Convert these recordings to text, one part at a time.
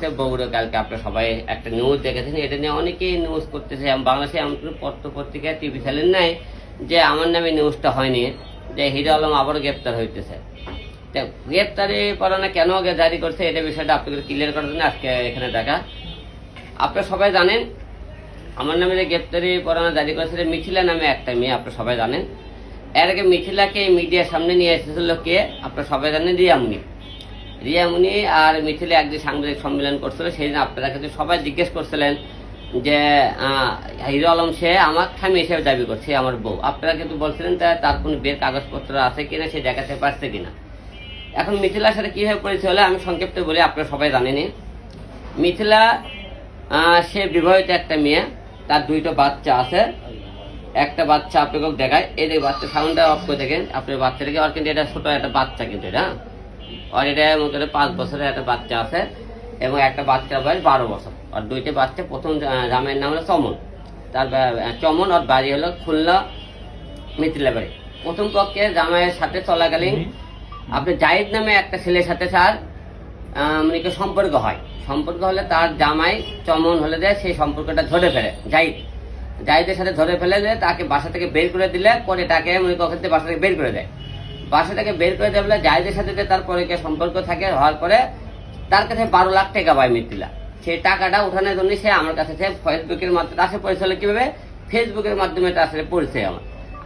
করছে বগুড়া। কালকে আপনারা সবাই একটা নিউজ দেখেছেন, এটা নিয়ে অনেকেই নিউজ করতেছে। বাংলাদেশে এমন কোনো পত্র পত্রিকা টিভি চ্যানেল নাই যে আমার নামে নিউজটা হয়নি যে হিরো আলম আবারও গ্রেপ্তার হইতেছে। গ্রেপ্তারি পরোয়ানা কেন জারি করছে এটা বিষয়টা আপনাদের ক্লিয়ার করার জন্য আজকে এখানে দেখা। আপনারা সবাই জানেন আমার নামে যে গ্রেপ্তারি পরোয়ানা জারি করেছে মিথিলা নামে একটা মেয়ে, আপনারা সবাই জানেন। এর আগে মিথিলাকে মিডিয়ার সামনে নিয়ে এসেছিল কে, আপনারা সবাই জানেন, রিয়ামণি আর মিথিলা একদিন সাংবাদিক সম্মেলন করছিল। সেই দিন আপনারা কিন্তু সবাই জিজ্ঞেস করছিলেন যে হিরো আলম সে আমার স্বামী হিসেবে দাবি করছে আমার বউ। আপনারা কিন্তু বলছিলেন তার কোনো বিয়ের কাগজপত্র আছে কিনা, সে দেখাতে পারছে কিনা। এখন মিথিলার সাথে কীভাবে পরিচয় হলে আমি সংক্ষিপ্ত বলি, আপনারা সবাই জানেনি। মিথিলা সে বিবাহিত একটা মেয়ে, তার দুইটা বাচ্চা আছে। একটা বাচ্চা আপনাকে দেখায়, এই যে বাচ্চা সাউন্ডটা অফ করে দেখেন আপনার বাচ্চাটাকে। আর কিন্তু এটা ছোট একটা বাচ্চা, কিন্তু এটা আর এটা মনে 5 বছরের একটা বাচ্চা আছে এবং একটা বাচ্চার বয়স 12 বছর। আর দুইটা বাচ্চা, প্রথম জামাইয়ের নাম হলো চমন, তার চমন, আর বাড়ি হলো খুলনা মিথিলা বাড়ি। প্রথম পক্ষে জামাইয়ের সাথে চলাকালীন আপনি জাহিদ নামে একটা ছেলের সাথে তার মানে সম্পর্ক হয়। সম্পর্ক হলে তার জামাই চমন হলে যে সেই সম্পর্কটা ধরে ফেলে জাহিদের সাথে ধরে ফেলে যে তাকে বাসা থেকে বের করে দিলে পরে তাকে মনে কখন বাসা থেকে বের করে দেয়। বাসা থেকে বের করে দেয় বলে জাহিদের সাথে যে তার পরে সম্পর্ক থাকে, হওয়ার পরে তার কাছে 12 লাখ টাকা পায় মিথিলা। সেই টাকাটা উঠানোর জন্য সে আমার কাছে ফেসবুকের মাধ্যমে আসে পরিচয় হলো কিভাবে, ফেসবুকের মাধ্যমে তার সাথে পরিচয়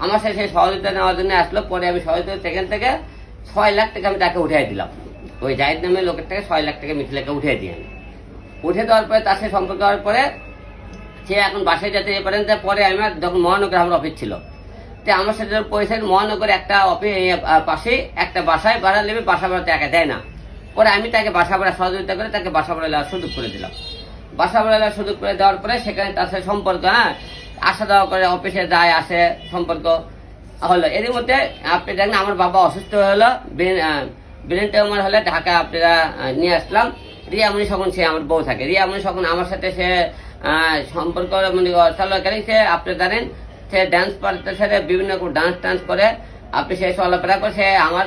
আমার সাথে সেই সহযোগিতা নেওয়ার জন্য আসলো। পরে আমি সহযোগিতা সেখান থেকে 6 লাখ টাকা আমি তাকে উঠিয়ে দিলাম। ওই জাহিদ নামে লোকের থেকে 6 লাখ টাকা মিথিলাকে উঠিয়ে দিই আমি। উঠে দেওয়ার পরে তার সাথে সম্পর্ক হওয়ার পরে সে এখন বাসায় যেতে পারেন। পরে আমার যখন মহানগর আমার অফিস ছিল, তো আমার সাথে পয়সা মহানগর একটা অফিস পাশে একটা বাসায় ভাড়া নেবে, বাসা ভাড়া টাকা দেয় না। পরে আমি তাকে বাসা ভাড়া সহযোগিতা করে তাকে বাসা ভাড়া নেওয়ার সুযোগ করে দিলাম। বাসা ভাড়া নেওয়ার সুযোগ করে দেওয়ার পরে সেখানে তার সাথে সম্পর্ক আসা যাওয়া করে, অফিসে যায় আসে, সম্পর্ক হলো। এর মধ্যে আপনি দেখেন আমার বাবা অসুস্থ হলো, ব্রেন টিউমার হলে ঢাকা আপনারা নিয়ে আসলাম। রিয়ামণি যখন সে আমার বউ থাকে, রিয়ামণি যখন আমার সাথে সে সম্পর্ক মানে চলাকালীন সে আপনি জানেন সে ডান্স পার্টির সাথে বিভিন্ন ডান্স করে, আপনি সে চলাফেরা করে, সে আমার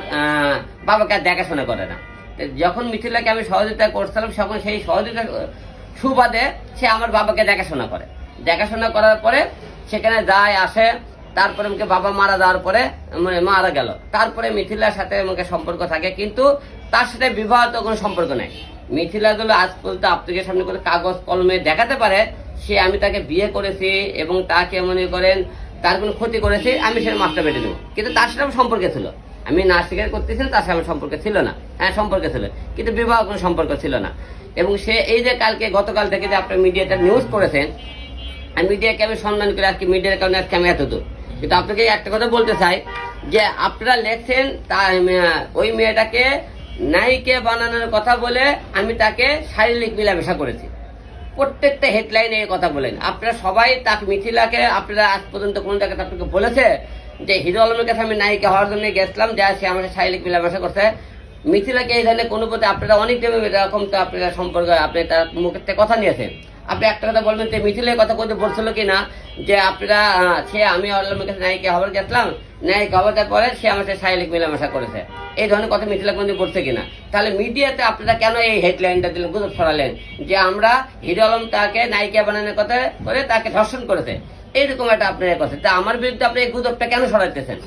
বাবাকে আর দেখাশোনা করে না। যখন মিথিলাকে আমি সহযোগিতা করছিলাম তখন সেই সহযোগিতা সুবাদে সে আমার বাবাকে দেখাশোনা করার পরে সেখানে যায় আসে। তারপরে আমাকে বাবা মারা যাওয়ার পরে মানে মারা গেল, তারপরে মিথিলার সাথে আমাকে সম্পর্ক থাকে, কিন্তু তার সাথে বিবাহিত কোনো সম্পর্ক নেই। মিথিলা গুলো আজ পর্যন্ত আপনাদের সামনে করে কাগজ কলমে দেখাতে পারে সে আমি তাকে বিয়ে করেছি এবং তাকে মনে করেন তার কোনো ক্ষতি করেছি, আমি সে মাস্টার বেটে দেবো, কিন্তু তার সাথে আমার সম্পর্কে ছিল। আমি না স্বীকার করতেছি তার সাথে আমার সম্পর্কে ছিল না, হ্যাঁ সম্পর্কে ছিল, কিন্তু বিবাহ কোনো সম্পর্ক ছিল না। এবং সে এই যে কালকে গতকাল থেকে যে আপনার মিডিয়াটা নিউজ করেছেন, আমি মিডিয়াকে আমি সম্মান করি, আজকে মিডিয়ার কারণে আজকে আমি এত দূর। কিন্তু আপনাকে একটা কথা বলতে চাই যে আপনারা লেখছেন ওই মেয়েটাকে নায়িকা বানানোর কথা বলে আমি তাকে শারীরিক মেলামেশা করেছি। প্রত্যেকটা হেডলাইনে এই কথা বলেন আপনারা সবাই। তাকে মিথিলাকে আপনারা আজ পর্যন্ত কোন জায়গায় আপনাকে বলেছে যে হিরো আলমের কাছে আমি নায়িকা হওয়ার জন্য গেছিলাম, যা সে আমার শারীরিক মেলামেশা করছে? মিথিলাকে এই ধরনের কোনো পথে আপনারা অনেক এরকম তো আপনারা সম্পর্ক আপনি তার মুখের থেকে কথা নিয়েছেন। আপনি একটা কথা বলবেন যে মিথিলের কথা বলতে বলছিল কিনা যে আপনারা সে আমি আলমের কাছে নায়িকা হবার গেছিলাম, নায়িকা হবার পরে সে আমার সাথে শারীরিক মেলামেশা করেছে, এই ধরনের কথা মিথিলা কোনদিন বলছে কিনা? তাহলে মিডিয়াতে আপনারা কেন এই হেডলাইনটা দিলেন, গুজব ছড়ালেন যে আমরা হিরো আলম তাকে নায়িকা বানানোর কথা করে তাকে ধর্ষণ করেছে, এইরকম একটা আপনার কথা? তা আমার বিরুদ্ধে আপনি এই গুজবটা কেন ছড়াইতেছেন?